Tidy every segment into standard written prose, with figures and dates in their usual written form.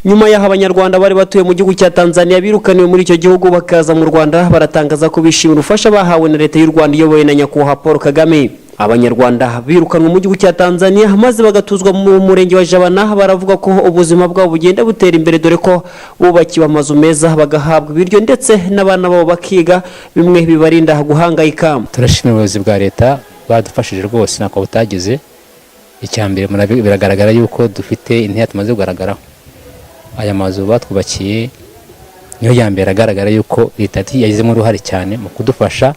Nyuma y'aho Abanyarwanda bari batuye mu gihugu cya Tanzania birukaniwe muri icyo gihugu bakaza mu Rwanda, baratangaza ko bishimira ubufasha bahawe na leta y'u Rwanda iyobowe na nyakubahwa Paul Kagame. Abanyarwanda birukanwe mu gihugu cya Tanzania maze bagatuzwa mu murenge wa Jabana, baravuga ko ubuzima bwabo bugenda butera imbere dore ko bubakiwe amazu meza, bagahabwa ibiryo ndetse n'abana babo bakiga, bimwe bibarinda guhangayika. Turashimira ubuyobozi bwa leta badufashije rwose nako butagize. Icyambere biragaragara yuko dufite intege tumaze kugaragaraho. Aya mazu batwubakiye niyo yambere agaragara yuko leta yagizemo uruhare cyane mu kudufasha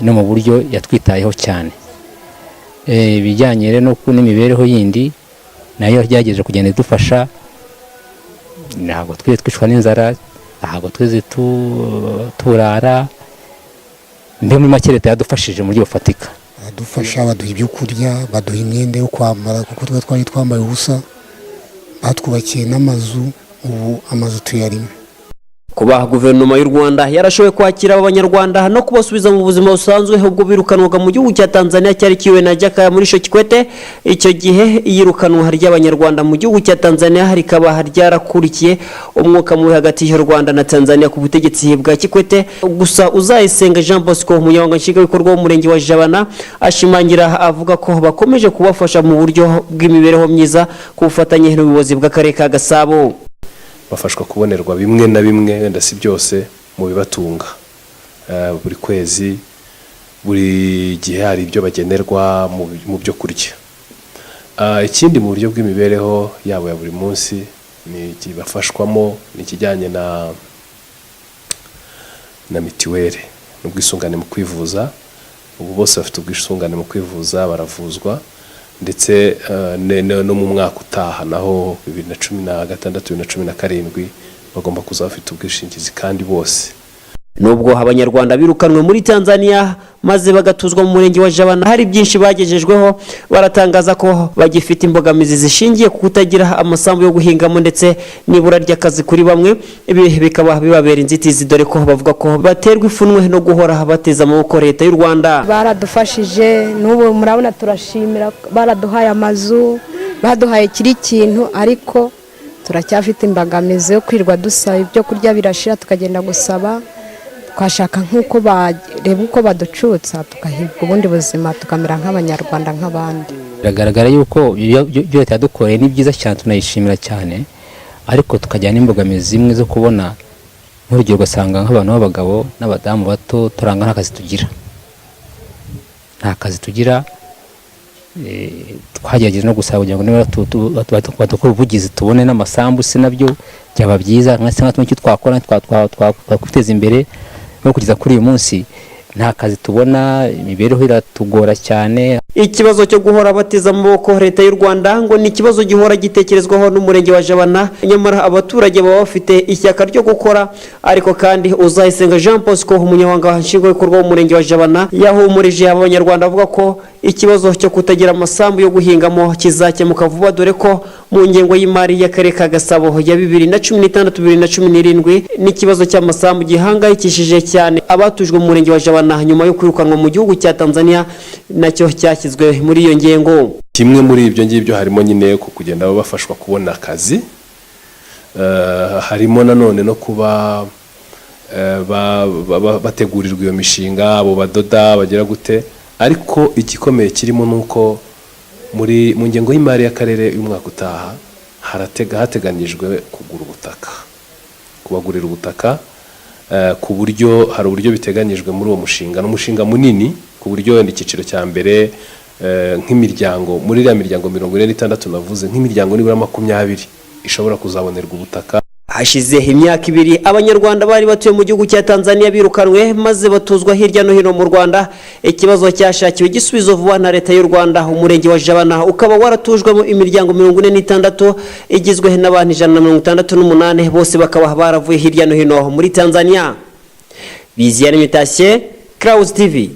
no mu buryo yatwitayeho cyane. Bijyanye rero no n'imibereho yindi nayo ryageje kugenda idufasha, ntabwo twicwa n'inzara, ntabwo turara, mbe muri make leta yadufashije mu buryo bufatika. Badufasha, baduha ibyo kurya, baduha imyenda yo kwambara kuko twari twambaye ubusa, batwubakiye n'amazu, ubu amazu tuyarimo. Kuba guverinoma y'u Rwanda yarashoboye kwakira Abanyarwanda no kubasubiza mu buzima busanzwe ubwo birukanwaga mu gihugu cya Tanzania cyari kiwe na Jakaya muri Kikwete, icyo gihe iyirukanwa ry'Abanyarwanda mu gihugu cya Tanzania rikaba ryarakurikiye umwuka mubi hagati y'u Rwanda na Tanzania ku butegetsi bwa Kikwete. Gusa Uzayisenga Jean Bosco, umunyamabanga nshingwabikorwa w'umurenge wa Jabana, ashimangira avuga ko bakomeje kubafasha mu buryo bw'imibereho myiza ku bufatanye n'ubuyobozi bw'akarere ka Gasabo. Bafashwa kubonerwa bimwe na bimwe wenda si byose mu bibatunga, buri kwezi, buri gihe hari ibyo bagenerwa mu byo kurya. Ikindi mu buryo bw'imibereho yabo ya buri munsi ni bafashwamo n'ikijyanye na mitiweli n'ubwisungane mu kwivuza. Ubu bose bafite ubwisungane mu kwivuza, baravuzwa, ndetse no mu mwaka utaha naho 2016-2017 bagomba kuza bafite ubwishingizi kandi bose. Nubwo Abanyarwanda birukanwe muri Tanzania maze bagatuzwa mu murenge wa Jabana, hari byinshi bagejejweho, baratangaza ko bagifite imbogamizi zishingiye ku kutagira amasambu yo guhingamo ndetse nibura ry'akazi kuri bamwe. Ibi bikaba bibabera inzitizi dore ko bavuga ko baterwa ifunwe no guhora bateza amaboko leta y'u Rwanda. Baradufashije, n'ubu murabona turashimira, baraduhaye amazu, baduhaye kiri kintu, ariko turacyafite imbogamizi yo kwirwa dusaba ibyo kurya birashira tukagenda gusaba, twashaka nk'uko bareba uko baducutsa tukahirwa ubundi buzima tukamera nk'Abanyarwanda nk'abandi. Biragaragara yuko ibyo leta yadukoreye ni byiza cyane, tunayishimira cyane, ariko tukajyana imbogamizi zimwe zo kubona nk'urugero ugasanga nk'abantu b'abagabo n'abadamu bato turanga nta kazi tugira. Twagerageje no gusaba kugira ngo niba badukora ubuvugizi tubone n'amasambu, se nabyo byaba byiza, nk'aho icyo twakora twakwiteza imbere. No kugeza kuri uyu munsi nta kazi tubona, imibereho iratugora cyane. Ikibazo cyo guhora bateza amaboko leta y'u Rwanda ngo ni ikibazo gihora gitekerezwaho n'umurenge wa Jabana, nyamara abaturage baba bafite ishyaka ryo gukora. Ariko kandi Uzayisenga Jean Bosco, umunyamabanga nshingwabikorwa w'umurenge wa Jabana, yahumurije Abanyarwanda avuga ko ikibazo cyo kutagira amasambu yo guhingamo kizakemuka vuba, dore ko mu ngengo y'imari y'akarere ka Gasabo ya 2016-2017 n'ikibazo cy'amasambu gihangayikishije cyane abatujwe mu murenge wa Jabana nyuma yo kwirukanwa mu gihugu cya Tanzania, nacyo cyashyizwe muri iyo ngengo. Kimwe muri ibyo ngibyo harimo nyine ko kugenda bafashwa kubona akazi, harimo nanone no kuba bategurirwa iyo mishinga, abo badoda bagira gute. Ariko igikomeye kirimo nuko mu ngengo y'imari y'akarere y'umwaka utaha hateganyijwe kubagurira ubutaka, ku buryo hari uburyo biteganyijwe muri uwo mushinga, n'umushinga munini ku buryo wenda icyiciro cya mbere nk'imiryango muri iriya miryango 46 navuze, nk'imiryango nibura 20 ishobora kuzabonerwa ubutaka. Hashize imyaka 2 Abanyarwanda bari batuye mu gihugu cya Tanzania birukanwe maze batuzwa hirya no hino mu Rwanda. Ikibazo cyashakiwe igisubizo vuba na leta y'u Rwanda. Umurenge wa Jabana ukaba waratujwemo imiryango 46 igizwe n'abantu 168, bose bakaba baravuye hirya no hino muri Tanzania. Biziyane Thacien, Clouds TV.